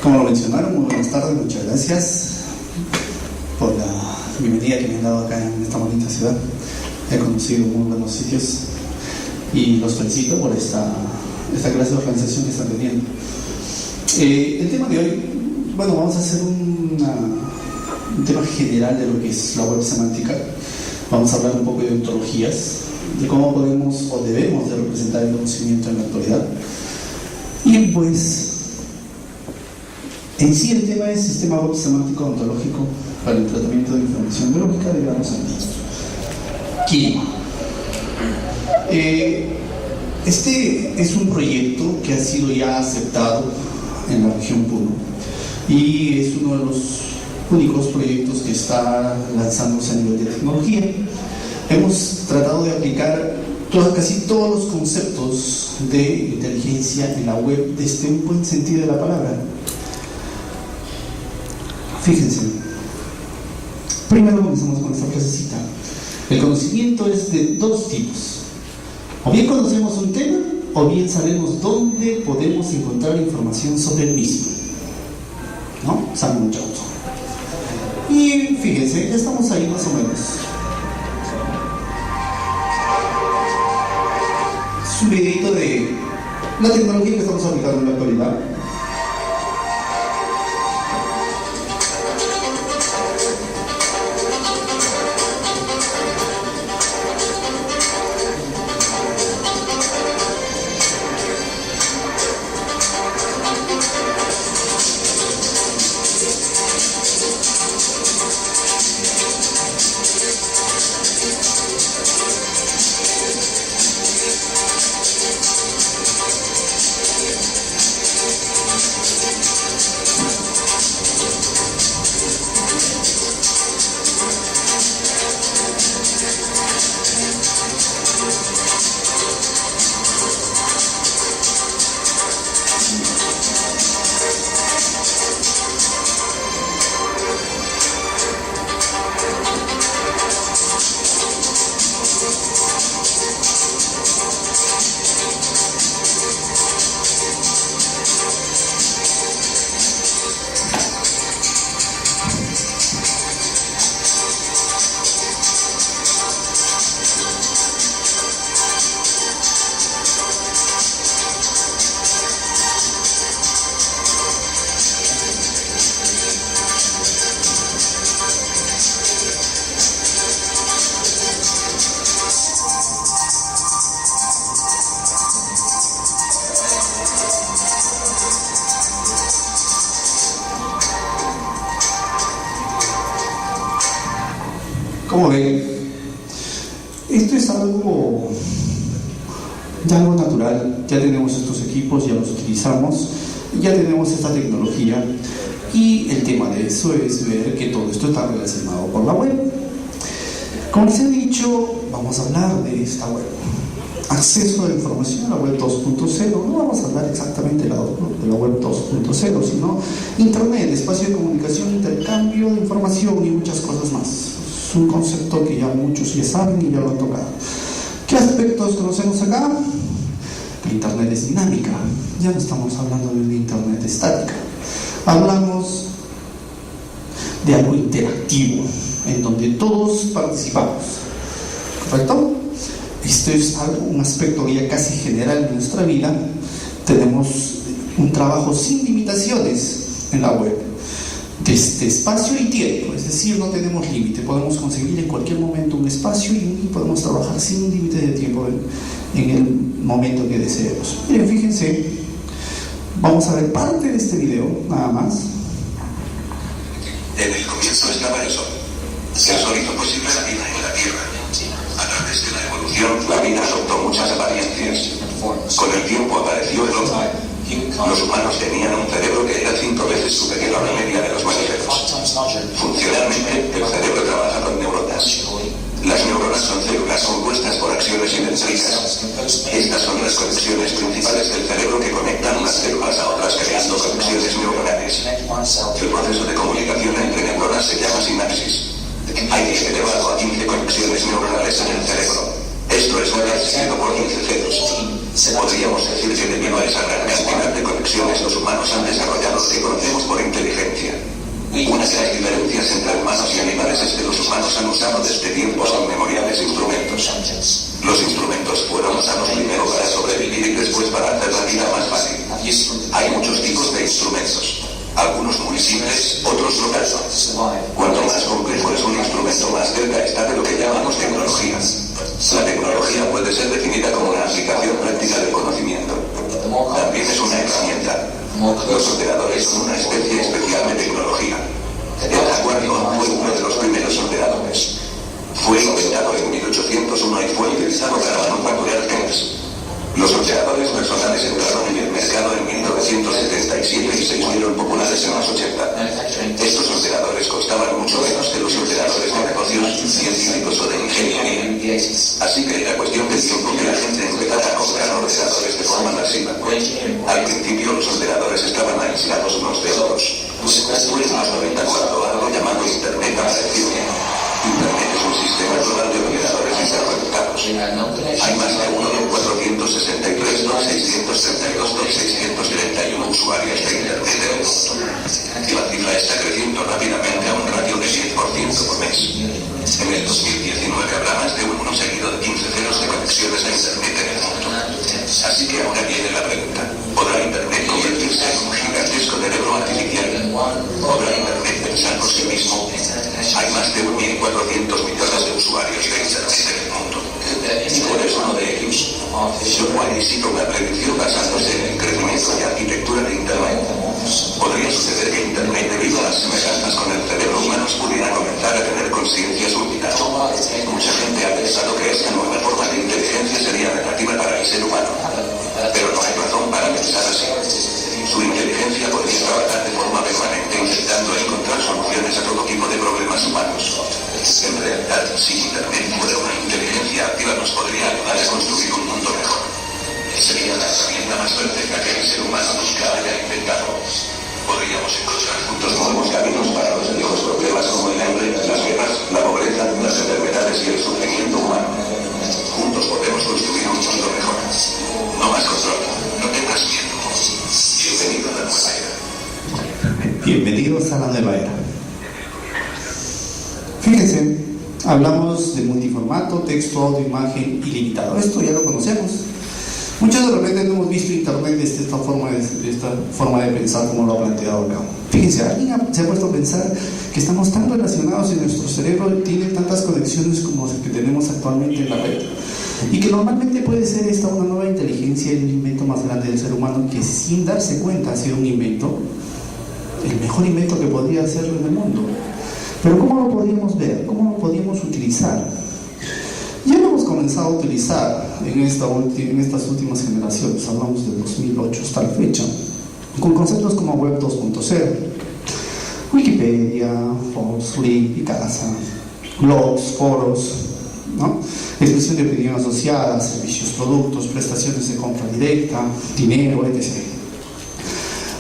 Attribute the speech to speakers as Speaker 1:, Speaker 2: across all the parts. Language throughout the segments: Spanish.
Speaker 1: Como lo mencionaron, muy buenas tardes, muchas gracias por la bienvenida que me han dado acá en esta bonita ciudad. He conocido muy buenos sitios y los felicito por esta clase de organización que están teniendo. El tema de hoy, bueno, vamos a hacer un tema general de lo que es la web semántica. Vamos a hablar un poco de ontologías, de cómo podemos o debemos de representar el conocimiento en la actualidad. Y pues, en sí el tema es sistema web semántico ontológico para el tratamiento de información biológica de granos sanguíneos. KINO. Este es un proyecto que ha sido ya aceptado en la región Puno y es uno de los únicos proyectos que está lanzándose a nivel de tecnología. Hemos tratado de aplicar casi todos los conceptos de inteligencia en la web desde un buen sentido de la palabra. Fíjense, primero comenzamos con esta frasecita. El conocimiento es de dos tipos. O bien conocemos un tema, o bien sabemos dónde podemos encontrar información sobre el mismo. ¿No? Saben mucho. Y fíjense, ya estamos ahí más o menos. Es un videito de la tecnología que estamos aplicando en la actualidad. Como ven, esto es algo natural. Ya tenemos estos equipos, ya los utilizamos, ya tenemos esta tecnología y el tema de eso es ver que todo esto está relacionado con la web. Como les he dicho, vamos a hablar de esta web. Acceso a la información, la web 2.0. No vamos a hablar exactamente de la web 2.0, sino Internet, espacio de comunicación, intercambio de información y muchas cosas más. Es un concepto que ya muchos ya saben y ya lo han tocado. ¿Qué aspectos conocemos acá? Que Internet es dinámica. Ya no estamos hablando de una Internet estática. Hablamos de algo interactivo, en donde todos participamos. ¿Correcto? Esto es un aspecto ya casi general de nuestra vida. Tenemos un trabajo sin limitaciones en la web, desde espacio y tiempo, es decir, no tenemos límite, podemos conseguir en cualquier momento un espacio y podemos trabajar sin límite de tiempo en el momento que deseemos. Miren, fíjense, vamos a ver parte de este video, nada más.
Speaker 2: En el comienzo estaba el sol. El sol hizo posible la vida en la Tierra. A través de la evolución, la vida adoptó muchas apariencias. Con el tiempo apareció el hombre. Los humanos tenían un cerebro que era 5 veces superior a la media de los mamíferos. Funcionalmente, el cerebro trabaja con neuronas. Las neuronas son células compuestas por axiones simétricas. Estas son las conexiones principales del cerebro que conectan unas células a otras creando conexiones neuronales. El proceso de comunicación entre neuronas se llama sinapsis. Hay 10 elevado a 15 conexiones neuronales en el cerebro. Esto es multiplicado por 15 ceros. Podríamos decir que debido a esa gran cantidad de conexiones conexiones los humanos han desarrollado lo que conocemos por inteligencia. Una de las diferencias entre humanos y animales es que los humanos han usado desde tiempos inmemoriales instrumentos. Los instrumentos fueron usados primero para sobrevivir y después para hacer la vida más fácil. Hay muchos tipos de instrumentos, algunos muy simples, otros no tanto. Cuanto más complejo es un instrumento, más cerca está de lo que llamamos tecnología. La tecnología puede ser definida como una aplicación práctica del conocimiento. También es una herramienta. Los ordenadores son una especie especial de tecnología. El Jaguar fue uno de los primeros ordenadores. Fue inventado en 1801 y fue utilizado para manufacturar genes. Los ordenadores personales entraron en el mercado en 1977 y se hicieron populares en los 80. Estos ordenadores costaban mucho menos que los ordenadores de negocios, científicos o de ingeniería. Así que era cuestión de tiempo que la gente empezara a comprar ordenadores de forma masiva. Al principio los ordenadores estaban aislados unos de otros. Fue en los 90 cuando algo llamado Internet apareció. Internet es un sistema global de ordenadores interconectados. Hay más de 1.462.632.631 usuarios de Internet en el mundo. Y la cifra está creciendo rápidamente a un ratio de 10% por mes. En el 2019 habrá más de un 1 seguido de 15 ceros de conexiones a Internet en el mundo. Así que ahora viene la pregunta: ¿podrá Internet convertirse en un gigantesco cerebro artificial? ¿Podrá Internet pensar por sí mismo? Hay más de 1.400 millones de usuarios de Internet en el mundo. Y por eso uno de ellos, John Wiley hizo una predicción basándose en el crecimiento y arquitectura de Internet. Podría suceder que Internet, debido a las semejanzas con el cerebro humano, pudiera comenzar a tener conciencia súbita. Mucha gente ha pensado que esta nueva forma de inteligencia sería negativa para el ser humano. Pero no hay razón para pensar así. Su inteligencia podría trabajar de forma permanente intentando encontrar soluciones a todo tipo de problemas humanos. En realidad, si Internet fuera una inteligencia activa, nos podría ayudar a construir un mundo mejor. Sería la herramienta más perfecta que el ser humano nunca haya inventado. Podríamos encontrar juntos nuevos caminos para los viejos problemas como el hambre, las guerras, la pobreza, las enfermedades y el sufrimiento humano. Juntos podemos construir un mundo mejor. No más control, no tengas miedo. Bienvenido a la nueva era.
Speaker 1: Bienvenidos a la nueva era. Fíjense, hablamos de multiformato, texto, audio, imagen ilimitado. Esto ya lo conocemos. Muchos de repente no hemos visto Internet de esta forma de pensar como lo ha planteado acá. Fíjense, alguien se ha puesto a pensar que estamos tan relacionados y nuestro cerebro tiene tantas conexiones como las que tenemos actualmente en la red. Y que normalmente puede ser esta una nueva inteligencia, el invento más grande del ser humano, que sin darse cuenta ha sido un invento, el mejor invento que podría hacerlo en el mundo. Pero ¿cómo lo podríamos ver? ¿Cómo lo podríamos utilizar? Ya lo hemos comenzado a utilizar en estas últimas generaciones, hablamos de 2008 hasta la fecha, con conceptos como Web 2.0, Wikipedia, Flink, Picasa, blogs, foros, ¿no? Expresión de opinión asociada, servicios, productos, prestaciones de compra directa, dinero, etc.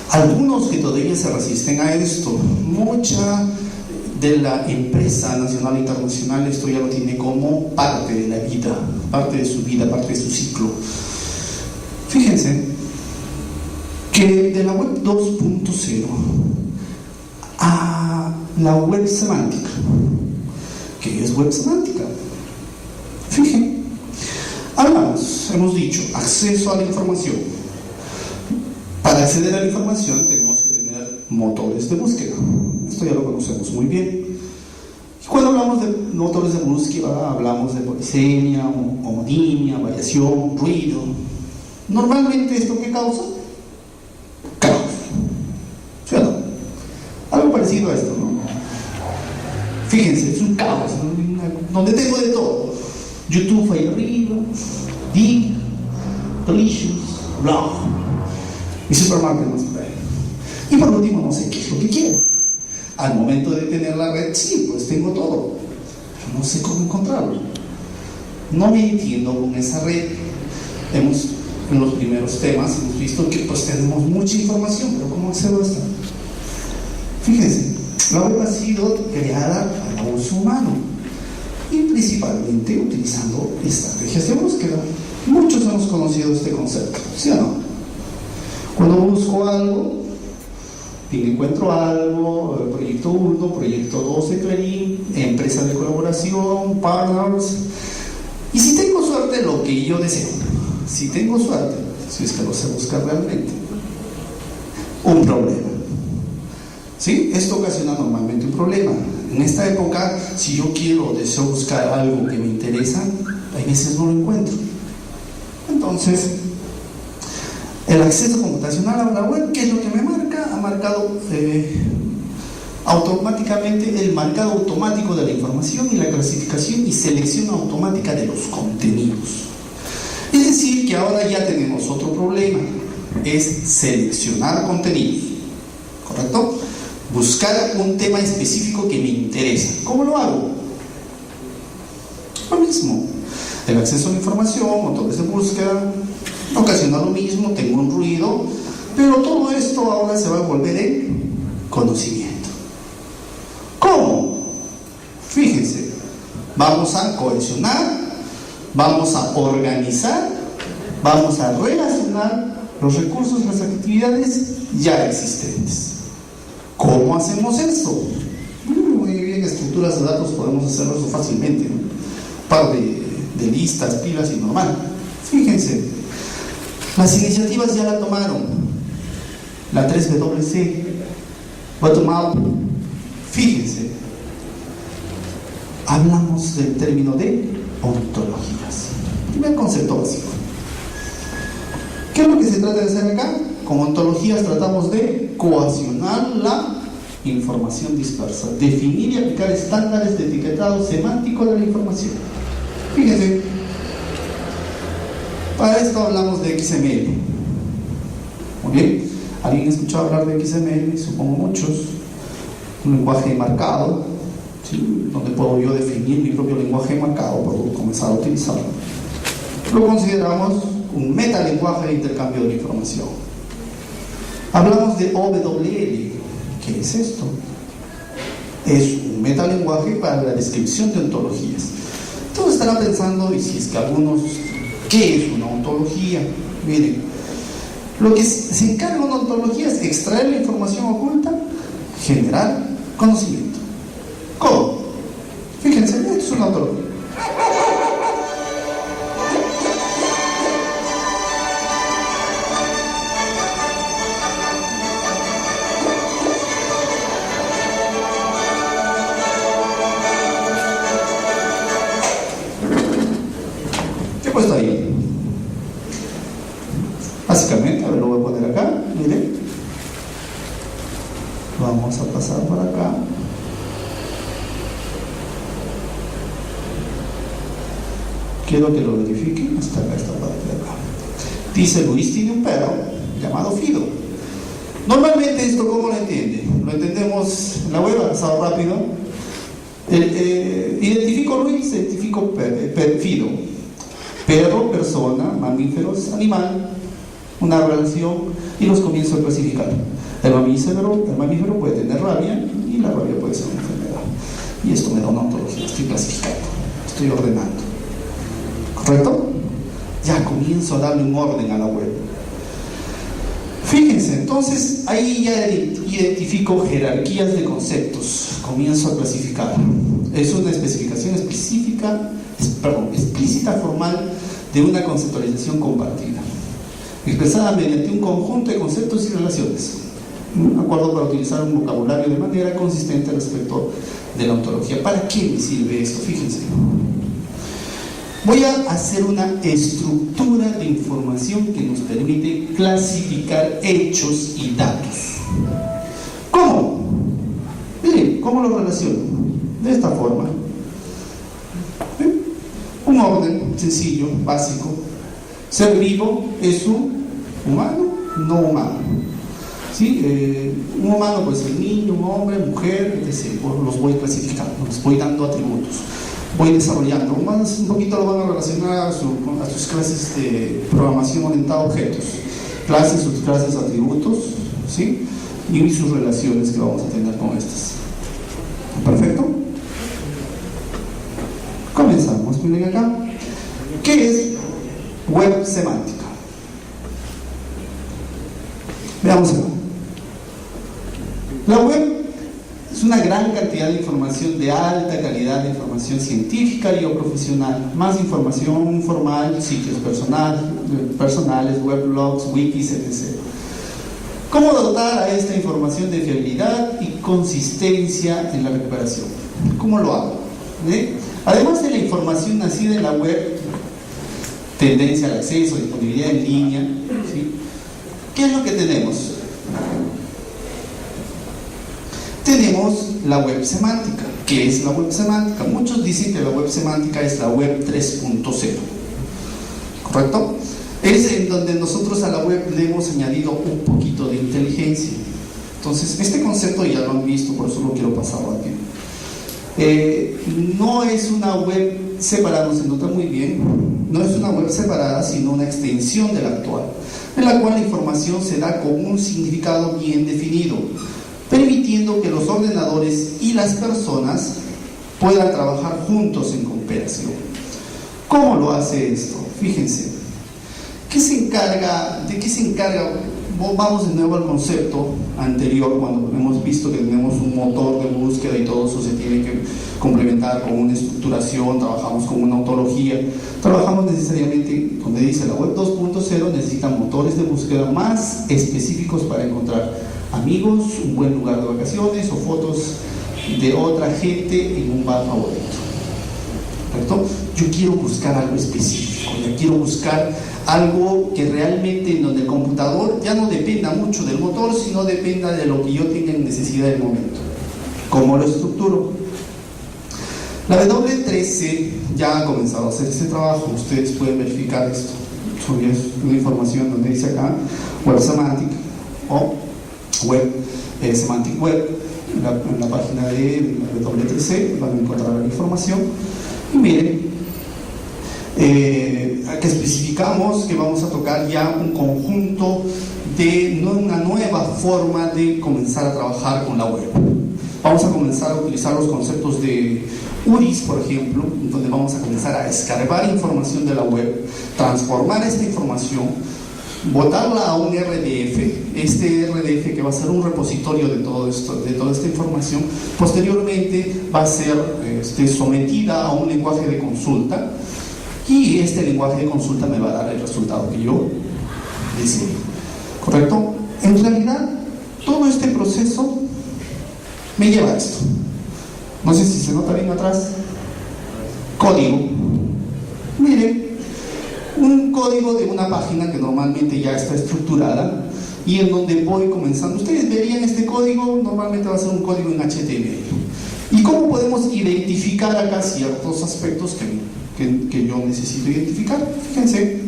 Speaker 1: Algunos que todavía se resisten a esto, mucha de la empresa nacional e internacional esto ya lo tiene como parte de la vida, parte de su vida, parte de su ciclo. Fíjense que de la web 2.0 a la web semántica, ¿qué es web semántica? Fíjense, hemos dicho acceso a la información. Para acceder a la información tenemos que tener motores de búsqueda. Esto ya lo conocemos muy bien. Y cuando hablamos de motores de búsqueda, hablamos de polisemia, homonimia, variación, ruido. Normalmente, ¿esto qué causa? Caos. ¿Sí o no? Algo parecido a esto, ¿no? Fíjense, es un caos, ¿no? Donde tengo de todo. YouTube ahí arriba, Dig, Delicious, Blog, y Supermarket más por ahí. Y por último, no sé qué es lo que quiero. Al momento de tener la red, sí, pues tengo todo, pero no sé cómo encontrarlo. No me entiendo con esa red. En los primeros temas hemos visto que pues tenemos mucha información, pero ¿cómo accedo a esto? Fíjense, la web ha sido creada para uso humano y principalmente utilizando estrategias de búsqueda. Muchos hemos conocido este concepto, ¿sí o no? Cuando busco algo, encuentro algo, proyecto 1, proyecto 2 en Clarín, empresa de colaboración, partners, y si tengo suerte, lo que yo deseo. Si tengo suerte, si es que lo sé buscar realmente, un problema. ¿Sí? Esto ocasiona normalmente un problema. En esta época, si yo quiero o deseo buscar algo que me interesa, hay veces no lo encuentro. Entonces, el acceso computacional a la web, ¿qué es lo que me marca? Ha marcado automáticamente el marcado automático de la información y la clasificación y selección automática de los contenidos. Es decir, que ahora ya tenemos otro problema, es seleccionar contenidos, ¿correcto? Buscar un tema específico que me interesa. ¿Cómo lo hago? Lo mismo. El acceso a la información, motores de búsqueda, ocasiona lo mismo, tengo un ruido, pero todo esto ahora se va a volver en conocimiento. ¿Cómo? Fíjense, vamos a cohesionar, vamos a organizar, vamos a relacionar los recursos, las actividades ya existentes. ¿Cómo hacemos eso? Muy bien, estructuras de datos podemos hacerlo eso fácilmente, ¿no? Un par de listas, pilas y normal. Fíjense, las iniciativas ya la tomaron. La 3WC, Bottom Up. Fíjense, hablamos del término de ontologías. Primer concepto básico. ¿Qué es lo que se trata de hacer acá? Con ontologías tratamos de cohesionar la información dispersa, definir y aplicar estándares de etiquetado semántico de la información. Fíjense, para esto hablamos de XML. Muy bien, ¿alguien escuchado hablar de XML? Supongo muchos. Un lenguaje marcado, ¿sí? Donde puedo yo definir mi propio lenguaje marcado, puedo comenzar a utilizarlo. Lo consideramos un metalenguaje de intercambio de información. Hablamos de OWL. ¿Qué es esto? Es un metalenguaje para la descripción de ontologías. Todos estarán pensando, y si es que algunos, ¿qué es una ontología? Miren, lo que se encarga una ontología es extraer la información oculta, generar conocimiento. ¿Cómo? Fíjense, esto es una ontología. ¿Qué he puesto ahí? Básicamente, a ver, lo voy a poner acá, miren. Vamos a pasar por acá. Quiero que lo verifiquen hasta acá, esta parte de acá. Dice: Luis tiene un perro llamado Fido. Normalmente esto, ¿cómo lo entiende? Lo entendemos en la web, avanzado rápido. Identifico Luis, identifico Fido. Perro, persona, mamíferos, animal, una relación, y los comienzo a clasificar. El mamífero puede tener rabia, y la rabia puede ser una enfermedad. Y esto me da una ontología, estoy clasificando, estoy ordenando. ¿Correcto? Ya comienzo a darle un orden a la web. Fíjense, entonces ahí ya identifico jerarquías de conceptos, comienzo a clasificar. Es una especificación explícita formal de una conceptualización compartida, expresada mediante un conjunto de conceptos y relaciones. Un acuerdo para utilizar un vocabulario de manera consistente respecto de la ontología. ¿Para qué me sirve esto? Fíjense. Voy a hacer una estructura de información que nos permite clasificar hechos y datos. ¿Cómo? Miren, ¿cómo lo relaciono? De esta forma. Un orden sencillo, básico. Ser vivo es un humano, no humano. ¿Sí? Un humano puede ser niño, un hombre, mujer, etc. Los voy clasificando, los voy dando atributos. Voy desarrollando. Un poquito lo van a relacionar a sus clases de programación orientada a objetos. Clases, subclases, atributos, ¿sí? Y sus relaciones que vamos a tener con estas. ¿Perfecto? Comenzamos. Miren acá. ¿Qué es web semántica? Veamos acá. La web es una gran cantidad de información de alta calidad, de información científica y o profesional, más información informal, sitios personales, weblogs, wikis, etc. ¿Cómo dotar a esta información de fiabilidad y consistencia en la recuperación? ¿Cómo lo hago? Además de la información nacida en la web, tendencia al acceso, disponibilidad en línea, ¿sí? ¿Qué es lo que tenemos? Tenemos la web semántica. ¿Qué es la web semántica? Muchos dicen que la web semántica es la web 3.0, ¿correcto? Es en donde nosotros a la web le hemos añadido un poquito de inteligencia. Entonces, este concepto ya lo han visto, por eso lo quiero pasar rápido. No es una web separada, se nota muy bien, no es una web separada, sino una extensión de la actual, en la cual la información se da con un significado bien definido, permitiendo que los ordenadores y las personas puedan trabajar juntos en cooperación. ¿Cómo lo hace esto? Fíjense. ¿De qué se encarga? Vamos de nuevo al concepto anterior, cuando hemos visto que tenemos un motor de búsqueda y todo eso se tiene que complementar con una estructuración, trabajamos con una ontología, trabajamos necesariamente, como dice la web 2.0, necesita motores de búsqueda más específicos para encontrar amigos, un buen lugar de vacaciones o fotos de otra gente en un bar favorito. ¿Correcto? Yo quiero buscar algo específico, yo quiero buscar algo que realmente en donde el computador ya no dependa mucho del motor, sino dependa de lo que yo tenga en necesidad del momento. ¿Cómo lo estructuro? La W3C ya ha comenzado a hacer este trabajo. Ustedes pueden verificar esto. Es una información donde dice acá web semantic o web semantic web. En la página de W3C van a encontrar la información. Y miren, que especificamos que vamos a tocar ya un conjunto de una nueva forma de comenzar a trabajar con la web. Vamos a comenzar a utilizar los conceptos de URIs, por ejemplo, donde vamos a comenzar a escarbar información de la web, transformar esta información, botarla a un RDF. Este RDF, que va a ser un repositorio de todo esto, de toda esta información, posteriormente va a ser sometida a un lenguaje de consulta, y este lenguaje de consulta me va a dar el resultado que yo deseo. ¿Correcto? En realidad, todo este proceso me lleva a esto. No sé si se nota bien atrás. Código. Miren, un código de una página que normalmente ya está estructurada y en donde voy comenzando. Ustedes verían este código, normalmente va a ser un código en HTML. ¿Y cómo podemos identificar acá ciertos aspectos que yo necesito identificar? Fíjense,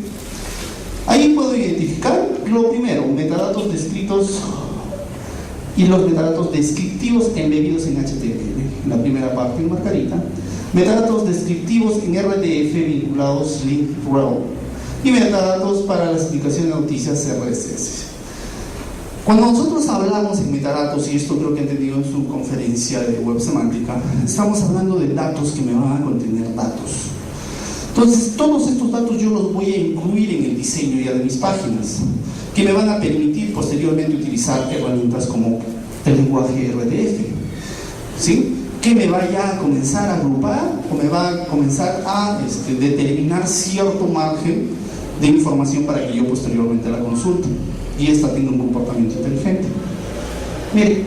Speaker 1: ahí puedo identificar lo primero, metadatos descritos y los metadatos descriptivos embebidos en HTML. En la primera parte en marcarita, metadatos descriptivos en RDF vinculados link row y metadatos para las explicaciones de noticias RSS. Cuando nosotros hablamos en metadatos, y esto creo que han tenido en su conferencia de web semántica, estamos hablando de datos que me van a contener datos. Entonces, todos estos datos yo los voy a incluir en el diseño ya de mis páginas, que me van a permitir posteriormente utilizar herramientas como el lenguaje RDF, ¿sí? Que me vaya a comenzar a agrupar o me va a comenzar a determinar cierto margen de información para que yo posteriormente la consulte y esta tenga un comportamiento inteligente. Miren,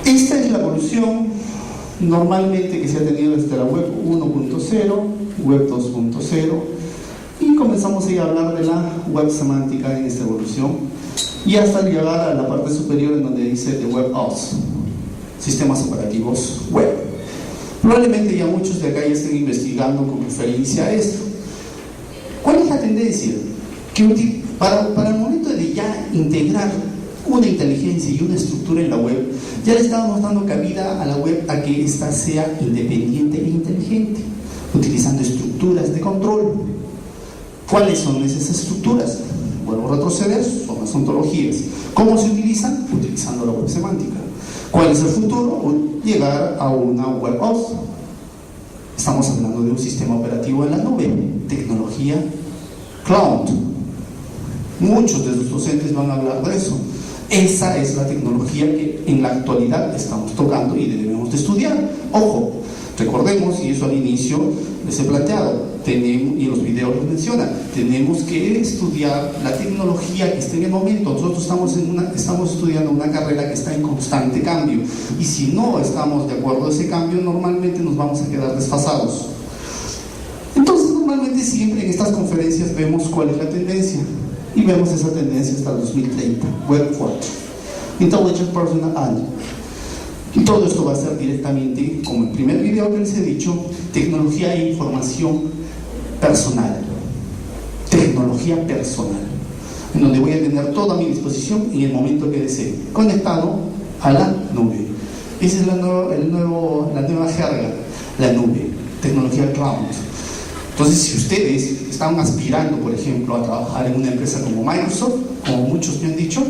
Speaker 1: esta es la evolución normalmente que se ha tenido desde la web 1.0, web 2.0, y comenzamos a hablar de la web semántica en esta evolución y hasta llegar a la parte superior en donde dice de web OS, sistemas operativos web. Probablemente ya muchos de acá ya estén investigando con referencia a esto. ¿Cuál es la tendencia? Que para el momento de ya integrar una inteligencia y una estructura en la web, ya le estábamos dando cabida a la web a que ésta sea independiente e inteligente, utilizando estructuras de control. ¿Cuáles son esas estructuras? Vuelvo a retroceder, son las ontologías. ¿Cómo se utilizan? Utilizando la web semántica. ¿Cuál es el futuro? Llegar a una web OS. Estamos hablando de un sistema operativo en la nube, tecnología cloud. Muchos de los docentes van a hablar de eso. Esa es la tecnología que en la actualidad estamos tocando y debemos de estudiar. Ojo, recordemos, y eso al inicio les he planteado, y en los videos lo menciona, tenemos que estudiar la tecnología que está en el momento. Nosotros estamos estudiando una carrera que está en constante cambio, y si no estamos de acuerdo a ese cambio, normalmente nos vamos a quedar desfasados. Entonces, normalmente siempre en estas conferencias vemos cuál es la tendencia, y vemos esa tendencia hasta el 2030, Web 4, Intelligent Personal Agent. Y todo esto va a ser directamente, como el primer video que les he dicho, tecnología e información personal. Tecnología personal, en donde voy a tener toda a mi disposición en el momento que desee, conectado a la nube. Esa es la nueva jerga, la nube, tecnología cloud. Entonces, si ustedes están aspirando, por ejemplo, a trabajar en una empresa como Microsoft, como muchos me han dicho,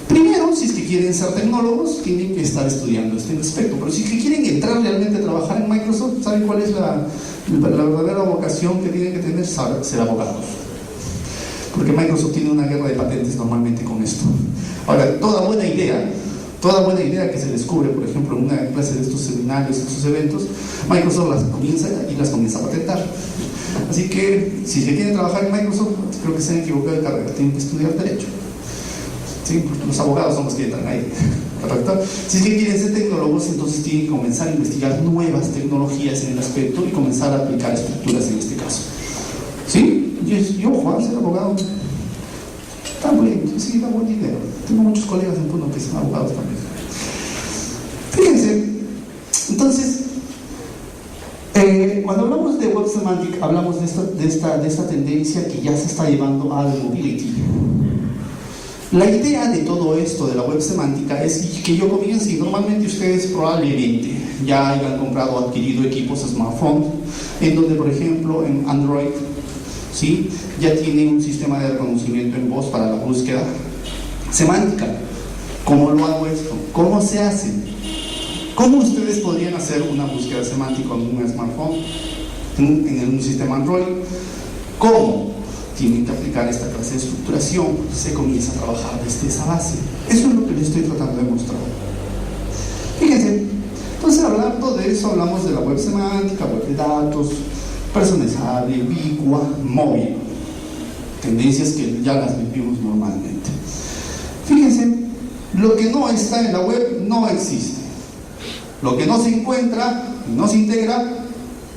Speaker 1: primero, si es que quieren ser tecnólogos, tienen que estar estudiando este aspecto. Pero si es que quieren entrar realmente a trabajar en Microsoft, ¿saben cuál es la verdadera vocación que tienen que tener? Ser abogados. Porque Microsoft tiene una guerra de patentes normalmente con esto. Ahora, toda buena idea que se descubre, por ejemplo, en una clase de estos seminarios, estos eventos, Microsoft las comienza a patentar. Así que, si se quieren trabajar en Microsoft, creo que se han equivocado de carrera, tienen que estudiar Derecho. ¿Sí? Porque los abogados son los que entran ahí, ¿correcto? Si es que quieren ser tecnólogos, entonces tienen que comenzar a investigar nuevas tecnologías en el aspecto y comenzar a aplicar estructuras en este caso. ¿Sí? Yo Juan, ser abogado, está bien, sí, da buen dinero. Tengo muchos colegas en Puno que son abogados también. Fíjense, entonces, cuando hablamos de Web Semantic, hablamos de esta tendencia que ya se está llevando al mobility. La idea de todo esto de la web semántica es que yo comience, y normalmente ustedes probablemente ya hayan comprado o adquirido equipos smartphone, en donde, por ejemplo, en Android, ¿sí?, ya tienen un sistema de reconocimiento en voz para la búsqueda semántica. ¿Cómo lo hago esto? ¿Cómo se hace? ¿Cómo ustedes podrían hacer una búsqueda semántica en un smartphone, en un sistema Android? ¿Cómo? Tienen que aplicar esta clase de estructuración. Se comienza a trabajar desde esa base. Eso es lo que les estoy tratando de mostrar. Fíjense, entonces hablando de eso, hablamos de la web semántica, web de datos, personalizable, ubicua, móvil. Tendencias que ya las vivimos normalmente. Fíjense, lo que no está en la web no existe. Lo que no se encuentra, no se integra,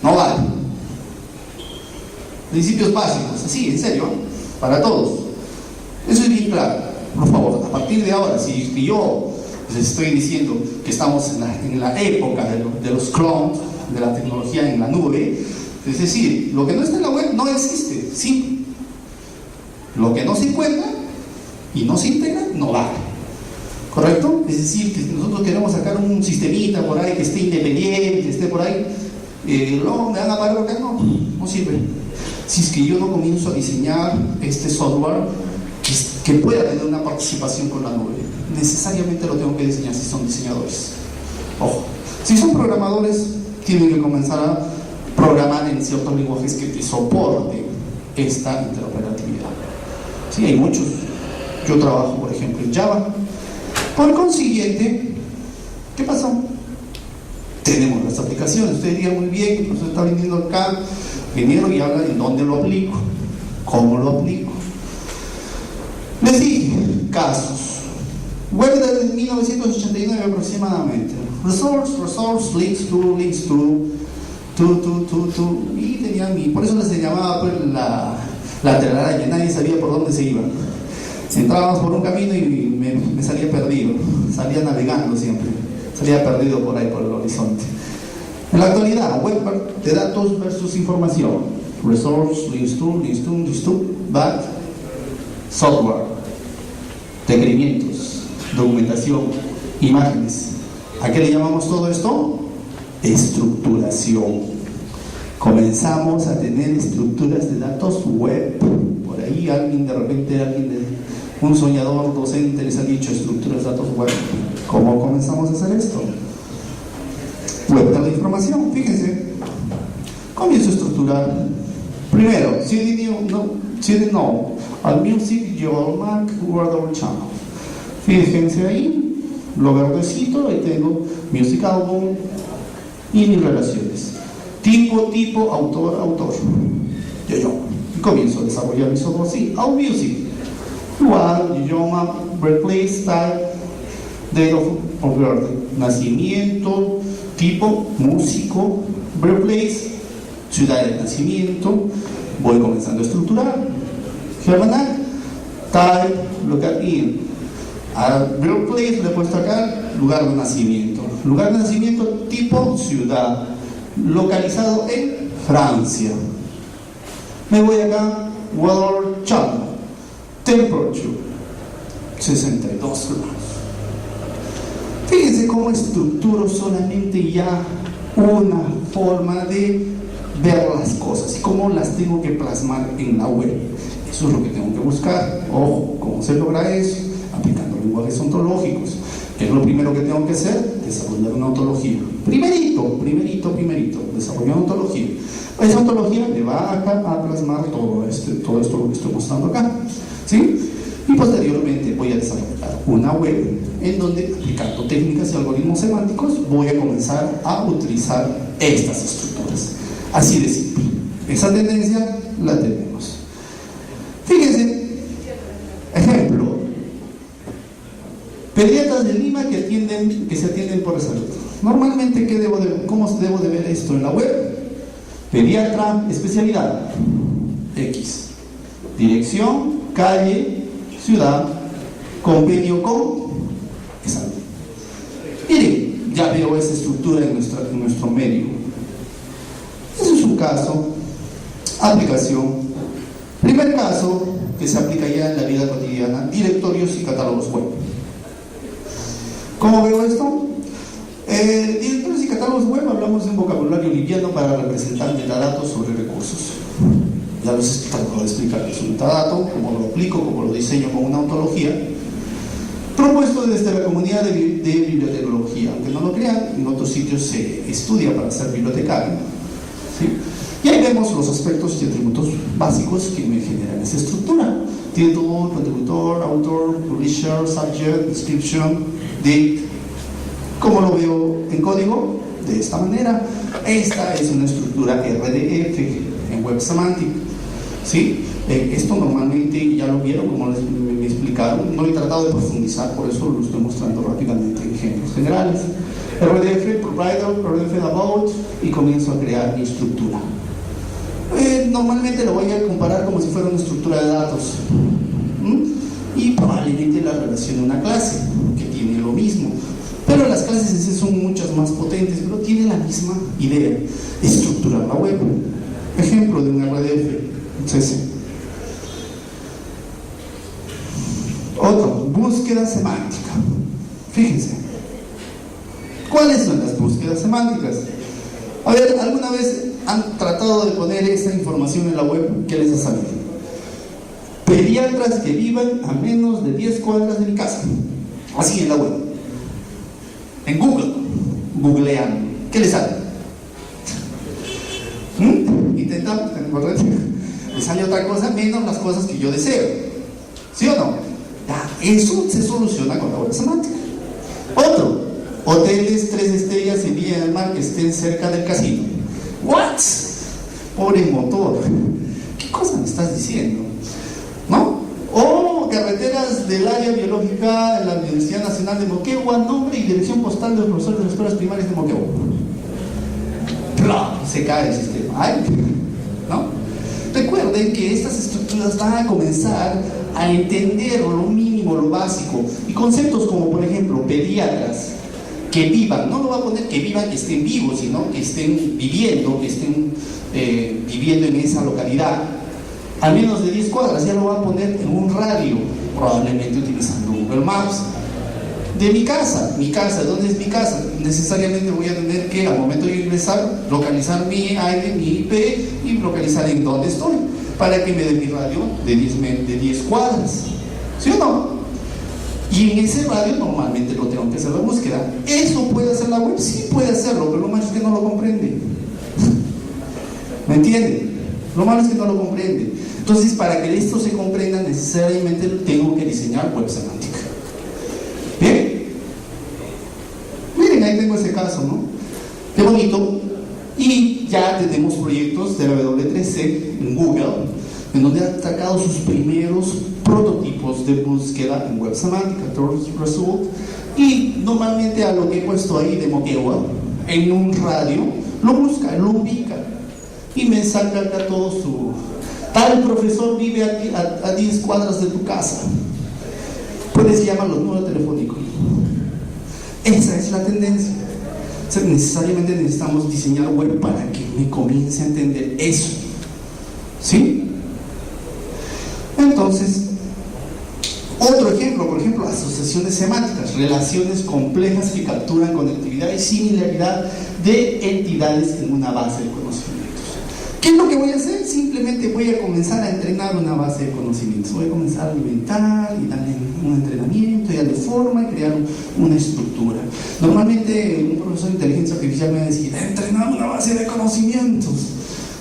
Speaker 1: no vale. Principios básicos, así, en serio, para todos. Eso es bien claro. Por favor, a partir de ahora, si yo les estoy diciendo que estamos en la época de los clones, de la tecnología en la nube, es decir, lo que no está en la web no existe, simple. Lo que no se encuentra y no se integra, no vale. ¿Correcto? Es decir, que nosotros queremos sacar un sistemita por ahí que esté independiente, que esté por ahí, no, me van a pagar acá, no sirve. Si es que yo no comienzo a diseñar este software que pueda tener una participación con la nube, necesariamente lo tengo que diseñar si son diseñadores. Ojo, si son programadores, tienen que comenzar a programar en ciertos lenguajes que te soporten esta interoperabilidad. Sí, hay muchos. Yo trabajo, por ejemplo, en Java. Por consiguiente, ¿qué pasó? Tenemos las aplicaciones. Usted diría muy bien, el profesor está viniendo acá, vinieron y hablan en dónde lo aplico, cómo lo aplico. Les dije, casos. Web de 1989 aproximadamente. Resource, links to, y tenían por eso les llamaba pues, la telaraña, nadie sabía por dónde se iban. Entrábamos por un camino y me salía perdido, salía navegando siempre, salía perdido por ahí por el horizonte. En la actualidad, web de datos versus información, resource, links to, but software, requerimientos, documentación, imágenes. ¿A qué le llamamos todo esto? Estructuración. Comenzamos a tener estructuras de datos web. Por ahí un soñador docente les ha dicho estructuras de datos web. ¿Cómo comenzamos a hacer esto? Web de la información, fíjense. Comienzo a estructurar. Primero, CD no, All Music Joel Mark Wardle Channel. Fíjense ahí, lo verdecito, ahí tengo Music Album y mis relaciones. Tipo, autor. Yo. Y comienzo a desarrollar mi software así. All Music. Igual, idioma, birthplace, type, date of birth, nacimiento, tipo, músico, birthplace, ciudad de nacimiento. Voy comenzando a estructurar. Germinal, type, local in. A birthplace le he puesto acá lugar de nacimiento. Lugar de nacimiento, tipo, ciudad. Localizado en Francia. Me voy acá, weather channel, temperature, 62 grados. Fíjense cómo estructuro solamente ya una forma de ver las cosas y cómo las tengo que plasmar en la web. Eso es lo que tengo que buscar. Ojo, ¿cómo se logra eso? Aplicando lenguajes ontológicos. ¿Qué es lo primero que tengo que hacer? Desarrollar una ontología. Primerito, desarrollar una ontología. Esa ontología me va a plasmar todo esto lo que estoy mostrando acá, ¿sí? Y posteriormente voy a desarrollar una web en donde, aplicando técnicas y algoritmos semánticos, voy a comenzar a utilizar estas estructuras. Así de simple. Esa tendencia la tenemos. Fíjense, ejemplo, pediatras de Lima que se atienden por salud. Normalmente, ¿cómo debo de ver esto en la web? Pediatra, especialidad, X, dirección, calle, ciudad, convenio con salud. Miren, ya veo esa estructura en nuestro medio. Ese es un caso, aplicación. Primer caso que se aplica ya en la vida cotidiana, directorios y catálogos web. ¿Cómo veo esto? Directorios y catálogos web, hablamos de un vocabulario liviano para representar metadatos sobre recursos. Ya les trato de explicarles un metadato, cómo lo aplico, cómo lo diseño con una ontología, propuesto desde la comunidad de bibliotecología. Aunque no lo crean, en otros sitios se estudia para ser bibliotecario, ¿sí? Y ahí vemos los aspectos y atributos básicos que me generan esa estructura: título, contributor, autor, publisher, subject, description, date. ¿Cómo lo veo en código? De esta manera. Esta es una estructura RDF en Web Semantic, ¿sí? Esto normalmente ya lo vieron, como me explicaron. No he tratado de profundizar, por eso lo estoy mostrando rápidamente en ejemplos generales. RDF, provider, RDF about, y comienzo a crear mi estructura. Normalmente lo voy a comparar como si fuera una estructura de datos. Y probablemente la relacione a una clase que tiene lo mismo. Pero las clases en sí son muchas más potentes, pero tiene la misma idea: estructurar la web. Ejemplo de un RDF, CC. Otro, búsqueda semántica. Fíjense, ¿cuáles son las búsquedas semánticas? A ver, ¿alguna vez han tratado de poner esa información en la web? ¿Qué les ha salido? Pediatras que vivan a menos de 10 cuadras de mi casa. Así en la web. En Google, googlean, ¿qué les sale? Intentamos, me sale otra cosa menos las cosas que yo deseo, ¿sí o no? Ya, eso se soluciona con la web semántica. Otro, hoteles 3 estrellas en Villa del Mar que estén cerca del casino. ¿What? Pobre motor, ¿qué cosa me estás diciendo? ¿No? O carreteras del área biológica en la Universidad Nacional de Moquegua, nombre y dirección postal de los profesores de las escuelas primarias de Moquegua. ¡Plum! Se cae el sistema. ¡Ay! ¿No? Recuerden que estas estructuras van a comenzar a entender lo mínimo, lo básico, y conceptos como, por ejemplo, pediatras que vivan. No lo va a poner que vivan, que estén vivos, sino que estén viviendo, viviendo en esa localidad a menos de 10 cuadras. Ya lo va a poner en un radio, probablemente utilizando Google Maps. De mi casa, ¿dónde es mi casa? Necesariamente voy a tener que, al momento de ingresar, localizar mi IP y localizar en dónde estoy, para que me dé mi radio de 10 cuadras, ¿sí o no? Y en ese radio normalmente lo tengo que hacer la búsqueda. ¿Eso puede hacer la web? Sí puede hacerlo, pero lo más es que no lo comprende. ¿Me entienden? Lo malo es que no lo comprende. Entonces, para que esto se comprenda, necesariamente tengo que diseñar web semántica. ¿Bien? Miren, ahí tengo ese caso, ¿no? Qué bonito. Y ya tenemos proyectos de la W3C en Google, en donde han sacado sus primeros prototipos de búsqueda en web semántica, Tourist Result, y normalmente a lo que he puesto ahí de Moquegua, en un radio, lo busca, lo ubica, y me saca acá todo su... Tal profesor vive a 10 cuadras de tu casa. Puedes llamar los números telefónicos. Esa es la tendencia. O sea, necesariamente necesitamos diseñar web para que me comience a entender eso. ¿Sí? Entonces, otro ejemplo, por ejemplo, asociaciones semánticas, relaciones complejas que capturan conectividad y similaridad de entidades en una base de conocimientos. ¿Qué es lo que voy a hacer? Simplemente voy a comenzar a entrenar una base de conocimientos. Voy a comenzar a alimentar y darle un entrenamiento y darle forma y crear una estructura. Normalmente un profesor de inteligencia artificial me va a decir: he entrenado una base de conocimientos.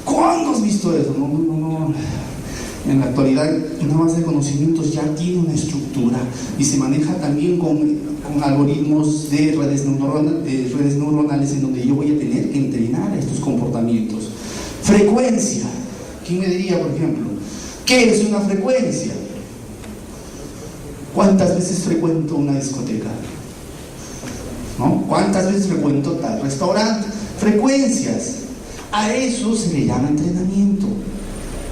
Speaker 1: ¿Cuándo has visto eso? No. En la actualidad, una base de conocimientos ya tiene una estructura y se maneja también con algoritmos de redes neuronales en donde yo voy a tener que entrenar estos comportamientos. Frecuencia. ¿Quién me diría, por ejemplo, qué es una frecuencia? ¿Cuántas veces frecuento una discoteca? ¿No? ¿Cuántas veces frecuento tal restaurante? Frecuencias. A eso se le llama entrenamiento.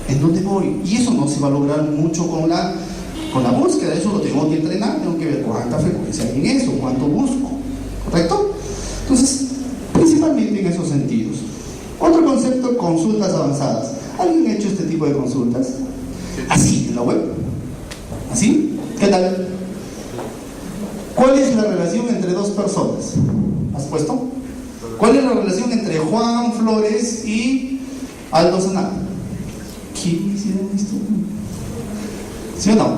Speaker 1: ¿En dónde voy? Y eso no se va a lograr mucho con la búsqueda. Eso lo tengo que entrenar, tengo que ver cuánta frecuencia hay en eso, cuánto busco. ¿Correcto? Entonces, principalmente en esos sentidos. Otro concepto, consultas avanzadas. ¿Alguien ha hecho este tipo de consultas? Así, en la web. ¿Así? ¿Qué tal? ¿Cuál es la relación entre dos personas? ¿Has puesto? ¿Cuál es la relación entre Juan Flores y Aldo Zanata? ¿Quién hicieron esto? ¿Sí o no?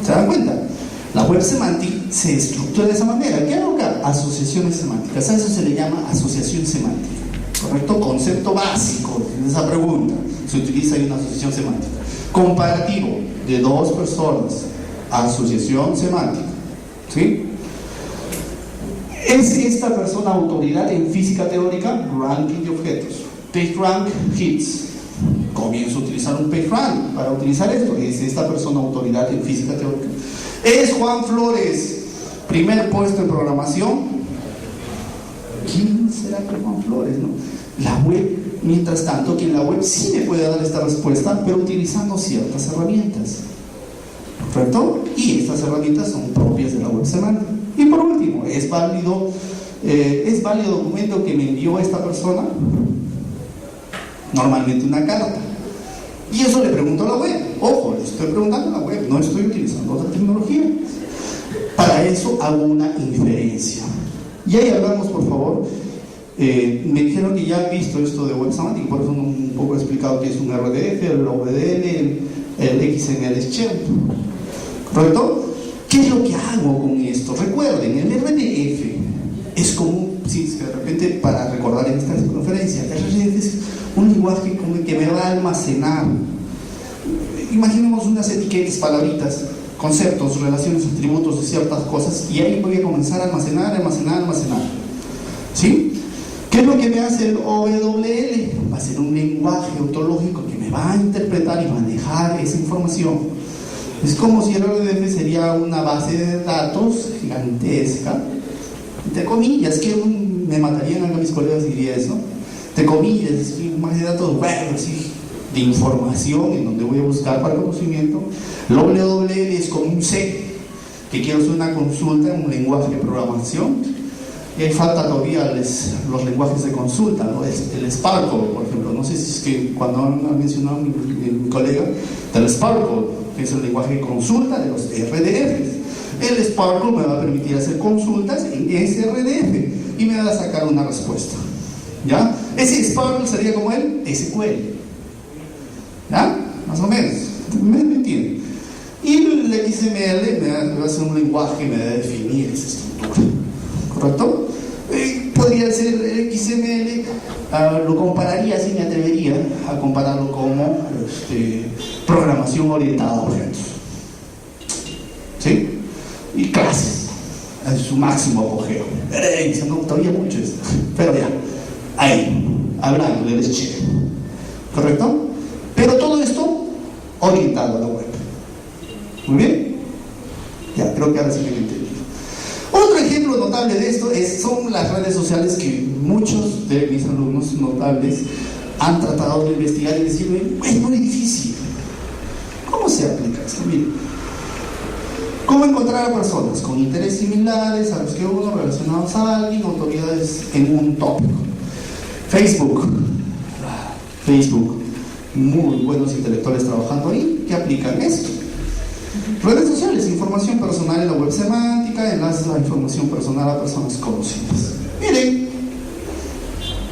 Speaker 1: ¿Se dan cuenta? La web semántica se estructura de esa manera. ¿Qué hago acá? Asociaciones semánticas. A eso se le llama asociación semántica. ¿Correcto? Concepto básico de esa pregunta. Se utiliza ahí una asociación semántica. Comparativo de dos personas. Asociación semántica. ¿Sí? ¿Es esta persona autoridad en física teórica? Ranking de objetos. PageRank hits. Comienzo a utilizar un PageRank para utilizar esto. ¿Es esta persona autoridad en física teórica? ¿Es Juan Flores primer puesto en programación? ¿Quién será que Juan Flores, no? La web, mientras tanto, que en la web sí me puede dar esta respuesta, pero utilizando ciertas herramientas. ¿Correcto? Y estas herramientas son propias de la web semántica. Y por último, ¿es válido documento que me envió esta persona? Normalmente una carta. Y eso le pregunto a la web. Ojo, le estoy preguntando a la web, no estoy utilizando otra tecnología. Para eso hago una inferencia. Y ahí hablamos, por favor. Me dijeron que ya han visto esto de web semántica, por eso un poco he explicado qué es un RDF, el OVDL, el XML Shell. ¿Correcto? ¿Qué es lo que hago con esto? Recuerden, el RDF es como, sí, de repente, para recordar en esta conferencia, el RDF es un lenguaje que me va a almacenar. Imaginemos unas etiquetas, palabritas, conceptos, relaciones, atributos de ciertas cosas, y ahí voy a comenzar a almacenar. ¿Sí? ¿Qué es lo que me hace el OWL? Va a ser un lenguaje ontológico que me va a interpretar y manejar esa información. Es como si el RDF sería una base de datos gigantesca, entre comillas, que me matarían a mis colegas si diría eso, entre comillas, es una base de datos bueno, así, de información en donde voy a buscar para conocimiento. El OWL es como un C, que quiero hacer una consulta en un lenguaje de programación. Y ahí falta todavía los lenguajes de consulta, ¿no? El Sparkle, por ejemplo. No sé si es que cuando han mencionado mi colega del Sparkle, que es el lenguaje de consulta de los RDFs. El Sparkle me va a permitir hacer consultas en ese RDF y me va a sacar una respuesta. ¿Ya? Ese Sparkle sería como el SQL. ¿Ya? Más o menos. ¿Me entienden? Y el XML me va a hacer un lenguaje que me va a definir esa estructura. ¿Correcto? Podría al ser XML, lo compararía, si me atrevería a compararlo como programación orientada a objetos. ¿Sí? Y clases, en su máximo apogeo. No, todavía mucho esto, pero ya, ahí, hablando del desche. ¿Correcto? Pero todo esto orientado a la web. ¿Muy bien? Ya, creo que ahora sí me he entendido. Otro ejemplo notable de esto son las redes sociales que muchos de mis alumnos notables han tratado de investigar y decirme, es muy difícil. ¿Cómo se aplica esto? Miren, ¿cómo encontrar a personas con intereses similares a los que uno, relacionados a alguien, autoridades en un tópico? Facebook, muy buenos intelectuales trabajando ahí que aplican esto. Redes sociales, información personal en la web semántica, enlaces a información personal a personas conocidas. Miren,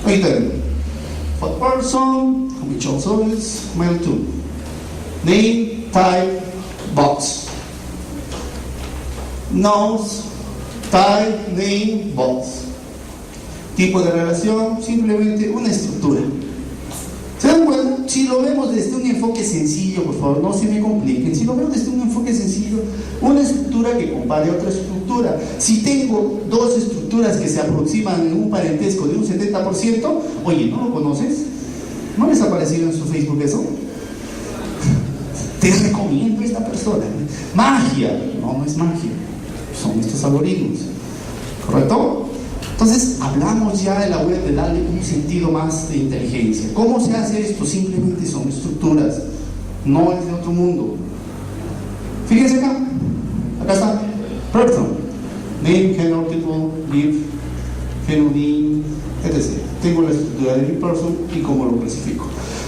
Speaker 1: ahí tenemos what person, which also is mail to, name, type, box, nose, type, name, box, tipo de relación, simplemente una estructura. ¿Se dan cuenta? Si lo vemos desde un enfoque sencillo, por favor, no se me compliquen. Si lo vemos desde un enfoque sencillo, una estructura que compare a otra estructura. Si tengo dos estructuras que se aproximan en un parentesco de un 70%, oye, ¿no lo conoces? ¿No les ha aparecido en su Facebook eso? Te recomiendo esta persona. Magia. No, no es magia. Son estos algoritmos. ¿Correcto? Entonces, hablamos ya de la web de darle un sentido más de inteligencia. ¿Cómo se hace esto? Simplemente son estructuras, no es de otro mundo. Fíjense acá, acá está, person, name, general, title, give, phenome, etc. Tengo la estructura de mi person y cómo lo clasifico.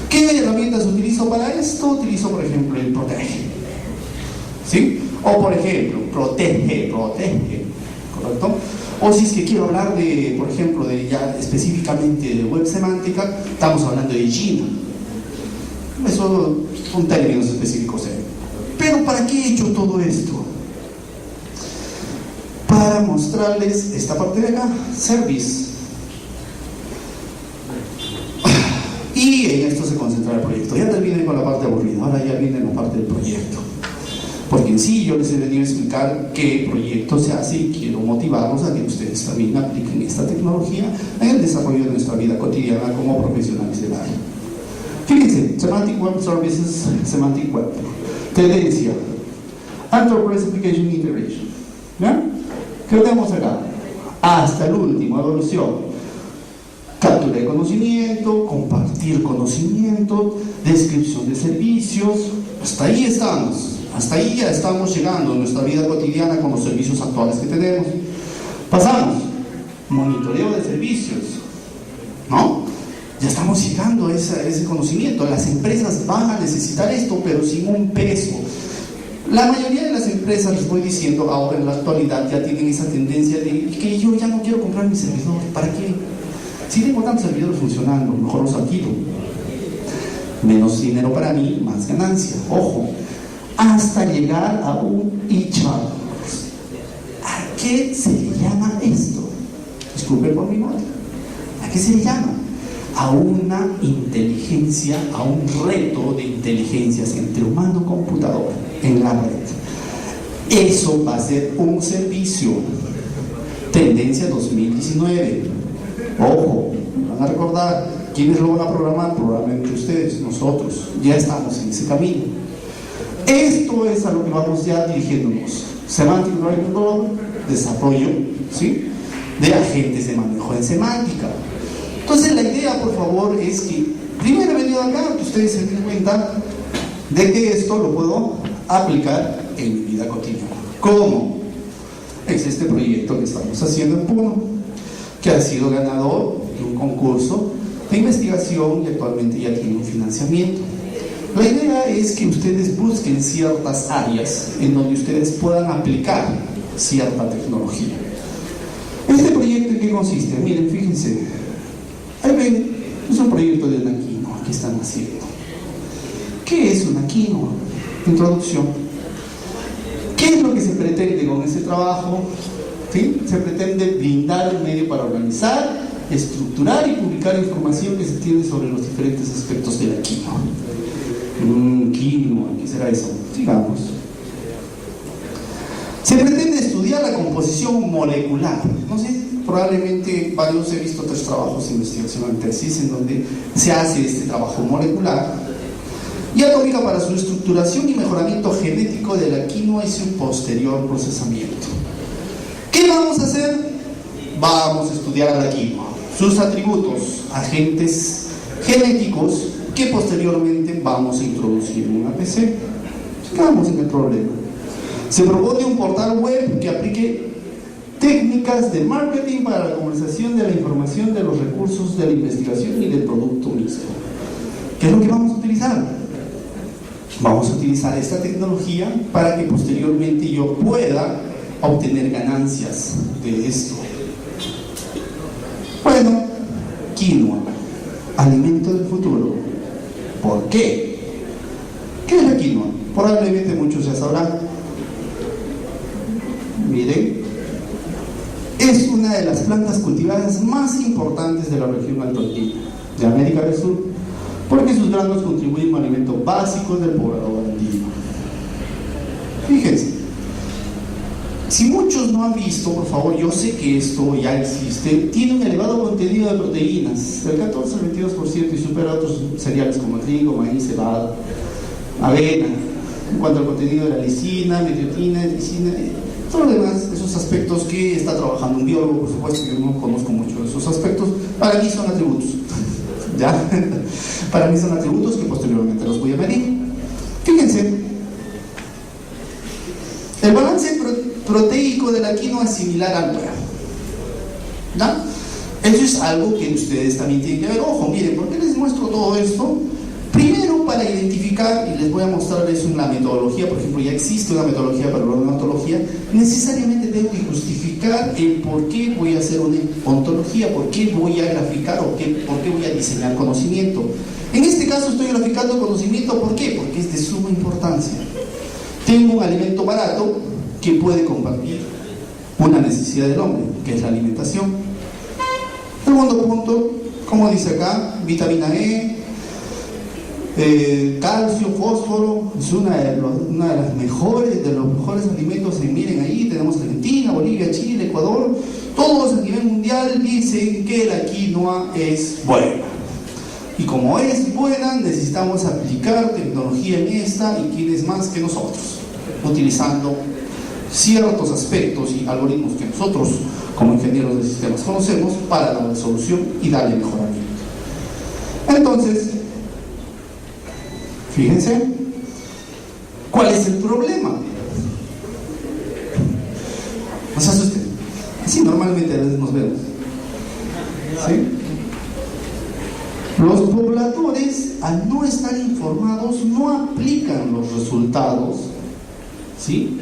Speaker 1: ¿Qué herramientas utilizo para esto? Utilizo, por ejemplo, el protege. ¿Sí? O, por ejemplo, protege, ¿correcto? O si es que quiero hablar de, por ejemplo, de ya específicamente de web semántica, estamos hablando de Gina. Eso son términos específicos. Pero ¿para qué he hecho todo esto? Para mostrarles esta parte de acá, service. Y en esto se concentra el proyecto. Ya terminé con la parte aburrida, ahora ya viene la parte del proyecto. Porque en sí yo les he venido a explicar qué proyecto se hace y quiero motivarlos a que ustedes también apliquen esta tecnología en el desarrollo de nuestra vida cotidiana como profesionales del área. Fíjense, Semantic Web Services, Semantic Web. Tendencia, Enterprise Application Integration. ¿Ya? ¿Qué tenemos acá? Hasta el último, evolución. Captura de conocimiento, compartir conocimiento, descripción de servicios. Hasta ahí estamos. Hasta ahí ya estamos llegando en nuestra vida cotidiana con los servicios actuales que tenemos. Pasamos, monitoreo de servicios, ¿no? Ya estamos llegando a ese conocimiento. Las empresas van a necesitar esto, pero sin un peso. La mayoría de las empresas, les voy diciendo, ahora en la actualidad ya tienen esa tendencia de que yo ya no quiero comprar mi servidor. ¿Para qué? Si tengo tantos servidores funcionando, mejor los alquilo. Menos dinero para mí, más ganancia. Ojo. Hasta llegar a un HR. ¿A qué se le llama esto? Disculpen por mi nota. ¿A qué se le llama? A una inteligencia, a un reto de inteligencias entre humano y computador en la red. Eso va a ser un servicio. Tendencia 2019. Ojo, van a recordar. ¿Quiénes lo van a programar? Probablemente ustedes, nosotros. Ya estamos en ese camino. Esto es a lo que vamos ya dirigiéndonos. Semantic Writing Law, desarrollo, ¿sí?, de agentes de manejo en semántica. Entonces la idea, por favor, es que primero he venido acá, que ustedes se den cuenta de que esto lo puedo aplicar en mi vida cotidiana. ¿Cómo? Es este proyecto que estamos haciendo en Puno, que ha sido ganador de un concurso de investigación y actualmente ya tiene un financiamiento. La idea es que ustedes busquen ciertas áreas en donde ustedes puedan aplicar cierta tecnología. ¿Este proyecto en qué consiste? Miren, fíjense. Ahí ven, es un proyecto de una quinoa que están haciendo. ¿Qué es una quinoa? Introducción. ¿Qué es lo que se pretende con ese trabajo? ¿Sí? Se pretende brindar un medio para organizar estructurar y publicar información que se tiene sobre los diferentes aspectos de la quinoa. Quinoa, ¿qué será eso? Sigamos. Se pretende estudiar la composición molecular. No sé, probablemente varios he visto 3 trabajos de investigación en tesis en donde se hace este trabajo molecular y atómica para su estructuración y mejoramiento genético de la quinoa y su posterior procesamiento. ¿Qué vamos a hacer? Vamos a estudiar a la quinoa, sus atributos, agentes genéticos que posteriormente vamos a introducir en una PC. Sigamos en el problema. Se propone un portal web que aplique técnicas de marketing para la comercialización de la información de los recursos de la investigación y del producto mismo. ¿Qué es lo que vamos a utilizar? Vamos a utilizar esta tecnología para que posteriormente yo pueda obtener ganancias de esto. Bueno, quinoa, alimento del futuro. ¿Por qué? ¿Qué es la quinoa? Probablemente muchos ya sabrán. Miren, es una de las plantas cultivadas más importantes de la región altoandina de América del Sur, porque sus granos contribuyen como alimento básico del poblador andino. Fíjense, si muchos no han visto, por favor, yo sé que esto ya existe, tiene un elevado contenido de proteínas, del 14 al 22%, y supera otros cereales como trigo, maíz, cebada, avena. En cuanto al contenido de la lisina, mediotina, lisina, todo lo demás, esos aspectos que está trabajando un biólogo, por supuesto, yo no conozco mucho de esos aspectos, para mí son atributos. ¿Ya? Para mí son atributos que posteriormente los voy a medir. Fíjense, el balance proteico de la quinoa es similar al huevo. ¿Ya? Eso es algo que ustedes también tienen que ver. Ojo, miren, ¿por qué les muestro todo esto? Primero, para identificar, y les voy a mostrar eso en la metodología, por ejemplo, ya existe una metodología para la ontología, necesariamente tengo que justificar el por qué voy a hacer una ontología, por qué voy a graficar o por qué voy a diseñar conocimiento. En este caso estoy graficando conocimiento, ¿por qué? Porque es de suma importancia. Tengo un alimento barato que puede compartir una necesidad del hombre, que es la alimentación. Segundo punto, como dice acá, vitamina E, calcio, fósforo, es una de los mejores alimentos. Miren ahí, tenemos Argentina, Bolivia, Chile, Ecuador, todos a nivel mundial dicen que la quinoa es buena. Y como es buena, necesitamos aplicar tecnología en esta, y quién es más que nosotros, utilizando ciertos aspectos y algoritmos que nosotros como ingenieros de sistemas conocemos para la resolución y darle mejoramiento. Entonces, fíjense, ¿cuál es el problema? No se asusten, así normalmente a veces nos vemos, ¿sí? Los pobladores, al no estar informados, no aplican los resultados, ¿sí?,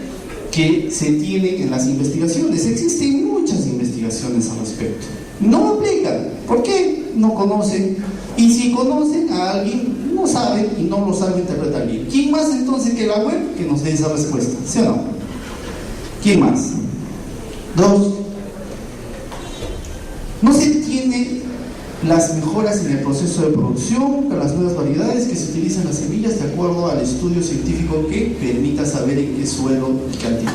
Speaker 1: que se tienen en las investigaciones. Existen muchas investigaciones al respecto. No aplican. ¿Por qué? No conocen. Y si conocen a alguien, no saben y no lo saben interpretar bien. ¿Quién más entonces que la web que nos dé esa respuesta? ¿Sí o no? ¿Quién más? 2. No se tiene las mejoras en el proceso de producción con las nuevas variedades que se utilizan en las semillas de acuerdo al estudio científico que permita saber en qué suelo y qué altitud.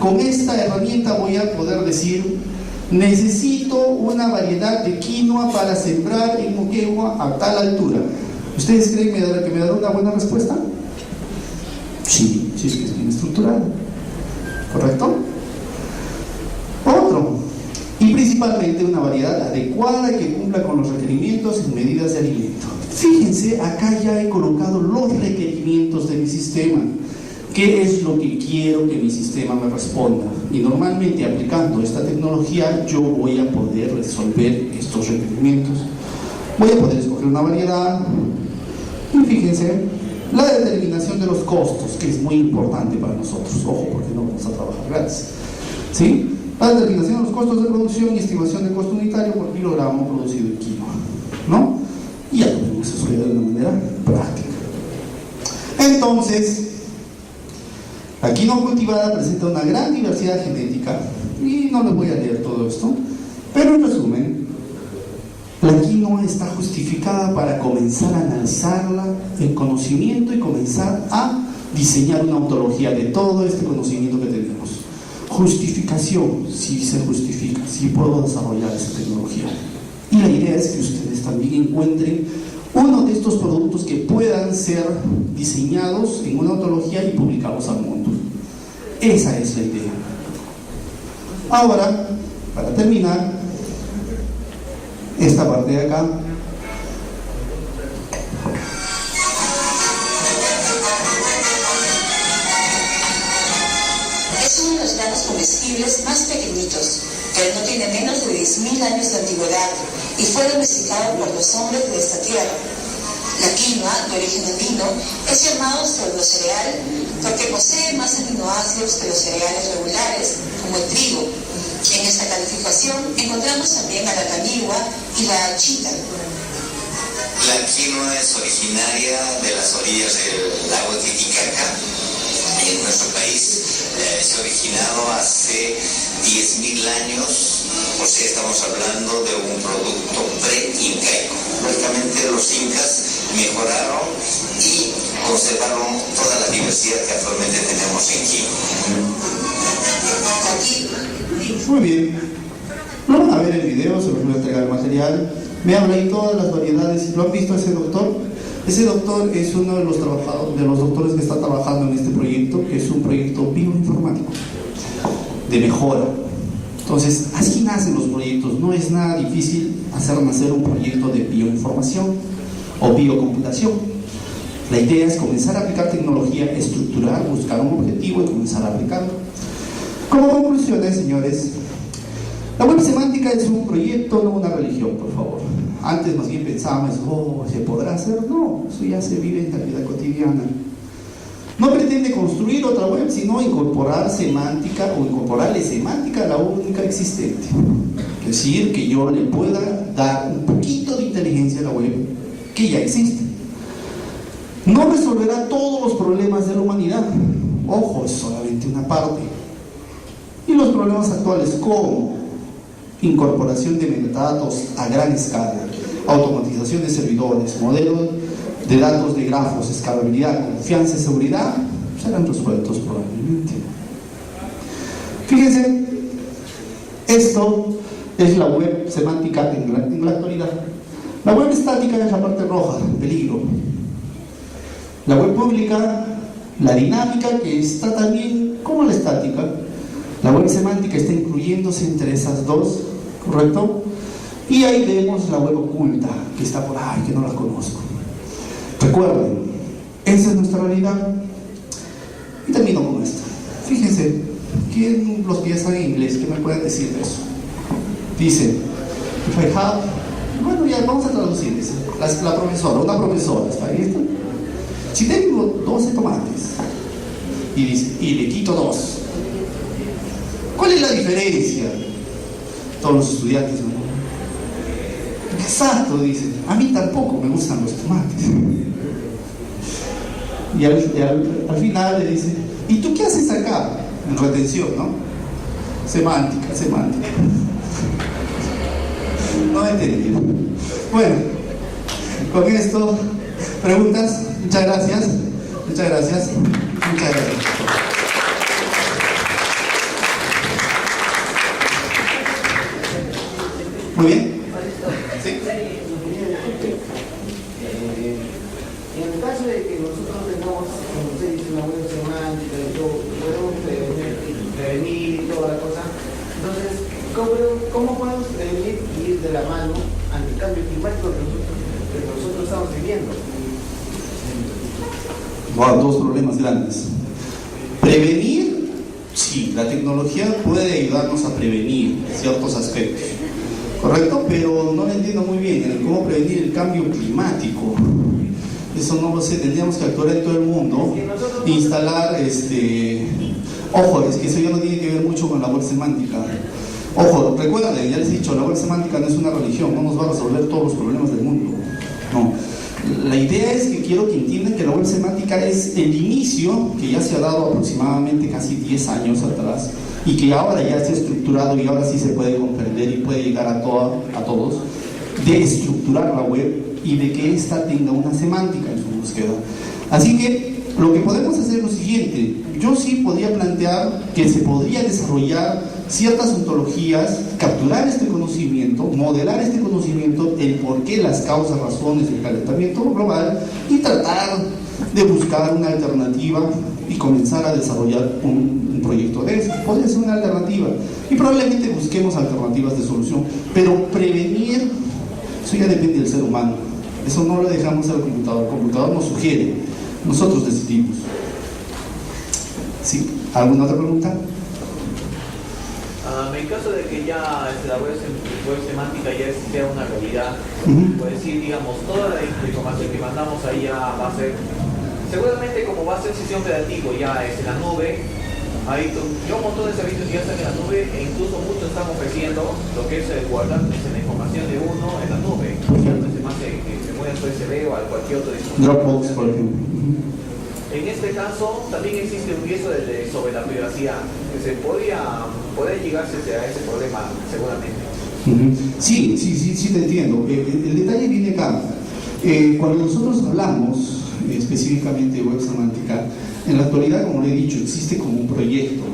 Speaker 1: Con esta herramienta voy a poder decir: necesito una variedad de quinoa para sembrar en Moquegua a tal altura. ¿Ustedes creen que me dará una buena respuesta? Sí, sí, es que es bien estructurada. ¿Correcto? Otro. Y principalmente una variedad adecuada que cumpla con los requerimientos y medidas de alimento. Fíjense, acá ya he colocado los requerimientos de mi sistema. ¿Qué es lo que quiero que mi sistema me responda? Y normalmente aplicando esta tecnología yo voy a poder resolver estos requerimientos. Voy a poder escoger una variedad. Y fíjense, la determinación de los costos, que es muy importante para nosotros. Ojo, porque no vamos a trabajar gratis, ¿sí? La determinación de los costos de producción y estimación de costo unitario por kilogramo producido en quinoa, ¿no? Y ya lo podemos estudiar de una manera práctica. Entonces, la quinoa cultivada presenta una gran diversidad genética, y no les voy a leer todo esto, pero en resumen, La quinoa está justificada para comenzar a analizarla en conocimiento y comenzar a diseñar una ontología de todo este conocimiento que tenemos. Justificación, si se justifica, si puedo desarrollar esa tecnología. Y la idea es que ustedes también encuentren uno de estos productos que puedan ser diseñados en una ontología y publicados al mundo. Esa es la idea. Ahora, para terminar, esta parte de acá.
Speaker 3: Es uno de los granos comestibles más pequeñitos, pero no tiene menos de 10.000 años de antigüedad y fue domesticado por los hombres de esta tierra. La quinoa, de origen andino, es llamado pseudocereal porque posee más aminoácidos que los cereales regulares, como el trigo. En esta calificación encontramos también a la canigua y la chita.
Speaker 4: La quinoa es originaria de las orillas del lago Titicaca, en nuestro país. Se ha originado hace 10.000 años, o sea, estamos hablando de un producto pre-incaico. Lógicamente los incas mejoraron y conservaron toda la diversidad que actualmente tenemos en quinoa.
Speaker 1: Muy bien. Lo van a ver el video, se los voy a entregar el material. Me habla ahí todas las variedades. ¿Lo han visto ese doctor? Ese doctor es uno de los doctores que está trabajando en este proyecto, que es un proyecto bioinformático de mejora. Entonces, así nacen los proyectos. No es nada difícil hacer nacer un proyecto de bioinformación o biocomputación. La idea es comenzar a aplicar tecnología, estructurar, buscar un objetivo y comenzar a aplicarlo. Como conclusiones, señores, la web semántica es un proyecto, no una religión, por favor. Antes más bien pensábamos, ¿se podrá hacer? No, eso ya se vive en la vida cotidiana. No pretende construir otra web, sino incorporar semántica o incorporarle semántica a la única existente. Es decir, que yo le pueda dar un poquito de inteligencia a la web que ya existe. No resolverá todos los problemas de la humanidad. Ojo, es solamente una parte. Y los problemas actuales, como incorporación de metadatos a gran escala, automatización de servidores, modelos de datos de grafos, escalabilidad, confianza y seguridad, serán resueltos probablemente. Fíjense, esto es la web semántica en la actualidad. La web estática es la parte roja, peligro. La web pública, la dinámica, que está también como la estática. La web semántica está incluyéndose entre esas dos, ¿correcto? Y ahí vemos la web oculta, que está por ahí, que no la conozco. Recuerden, esa es nuestra realidad. Y termino con esto. Fíjense, ¿quién los que ya saben inglés? ¿Qué me pueden decir de eso? Dice, if I have... Bueno, ya vamos a traducir eso. La profesora, una profesora, ¿está bien? Si tengo 12 tomates y dice, y le quito 2, ¿cuál es la diferencia? Todos los estudiantes, ¿no? Exacto, dicen. A mí tampoco me gustan los tomates. Y al final le dicen, ¿y tú qué haces acá? En retención, ¿no? Semántica. No he entendido. Bueno, con esto, preguntas. Muchas gracias. Muy bien. ¿Sí?
Speaker 5: En el caso de que nosotros tengamos, como usted dice, una web semántica y todo, podemos prevenir y toda la cosa, entonces, ¿cómo podemos prevenir y ir de la mano ante el cambio climático que nosotros estamos viviendo?
Speaker 1: Wow, dos problemas grandes. Prevenir, sí, la tecnología puede ayudarnos a prevenir ciertos aspectos, ¿correcto? Pero no lo entiendo muy bien, cómo prevenir el cambio climático. Eso no lo sé, tendríamos que actuar en todo el mundo, instalar, ojo, es que eso ya no tiene que ver mucho con la web semántica. Ojo, recuerden, ya les he dicho, la web semántica no es una religión, no nos va a resolver todos los problemas del mundo. No. La idea es que quiero que entiendan que la web semántica es el inicio que ya se ha dado aproximadamente casi 10 años atrás y que ahora ya se ha estructurado y ahora sí se puede comprender y puede llegar a todos de estructurar la web y de que ésta tenga una semántica en su búsqueda. Así que lo que podemos hacer es lo siguiente: yo sí podría plantear que se podría desarrollar ciertas ontologías, capturar este conocimiento, modelar este conocimiento, el por qué, las causas, razones del calentamiento global, y tratar de buscar una alternativa y comenzar a desarrollar un proyecto de eso. Podría ser una alternativa y probablemente busquemos alternativas de solución, pero prevenir, eso ya depende del ser humano. Eso no lo dejamos al computador. El computador nos sugiere, nosotros decidimos. ¿Sí? ¿Alguna otra pregunta?
Speaker 6: En caso de que ya la web semántica ya sea una realidad, pues sí, digamos, toda la información que mandamos ahí ya va a ser, seguramente como va a ser sistema operativo, ya es en la nube, hay un montón de servicios que ya están en la nube, e incluso muchos están ofreciendo lo que es guardar la información de uno en la nube, que se mueve a su USB o a cualquier otro dispositivo.
Speaker 1: Dropbox, por ejemplo.
Speaker 6: En este caso, también existe un riesgo sobre la privacidad, que se podría llegarse a ese problema, seguramente.
Speaker 1: Sí, te entiendo. El detalle viene acá. Cuando nosotros hablamos específicamente de web semántica, en la actualidad, como le he dicho, existe como un proyecto,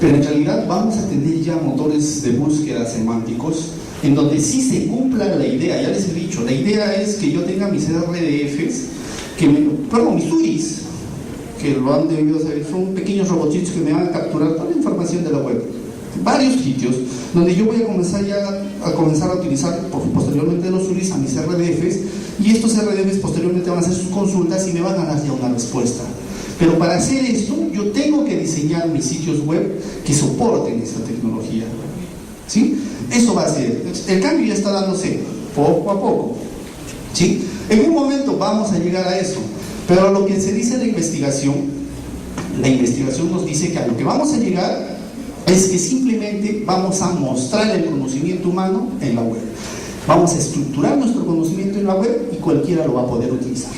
Speaker 1: pero en realidad vamos a tener ya motores de búsqueda semánticos en donde sí se cumpla la idea. Ya les he dicho, la idea es que yo tenga mis RDFs, mis URIs, que lo han debido saber, son pequeños robotitos que me van a capturar toda la información de la web, varios sitios, donde yo voy a comenzar a utilizar posteriormente los URIs a mis RDFs, y estos RDFs posteriormente van a hacer sus consultas y me van a dar ya una respuesta. Pero para hacer esto, yo tengo que diseñar mis sitios web que soporten esta tecnología. ¿Sí? Eso va a ser. El cambio ya está dándose poco a poco. ¿Sí? En un momento vamos a llegar a eso. Pero lo que se dice en la investigación nos dice que a lo que vamos a llegar es que simplemente vamos a mostrar el conocimiento humano en la web. Vamos a estructurar nuestro conocimiento en la web y cualquiera lo va a poder utilizar.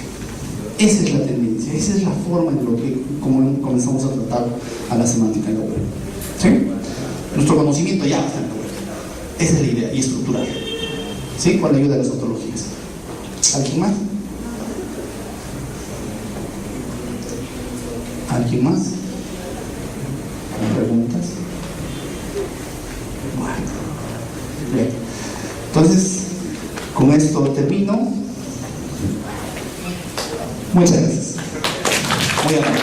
Speaker 1: Esa es la tendencia, esa es la forma en lo que comenzamos a tratar a la semántica en la web. ¿Sí? Nuestro conocimiento ya está en la web. Esa es la idea, y estructurar. ¿Sí? Con la ayuda de las ontologías. ¿Alguien más? ¿Alguien más? ¿Preguntas? Bueno, bien. Entonces, con esto termino. Muchas gracias. Muy amable.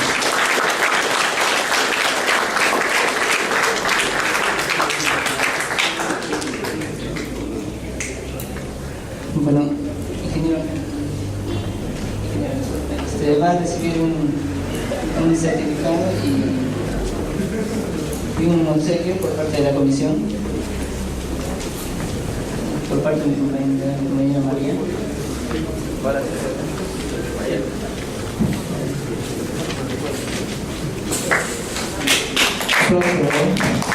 Speaker 7: Bueno, ingeniero, va a recibir un certificado y un obsequio por parte de la comisión, por parte de mi compañera María. Por favor.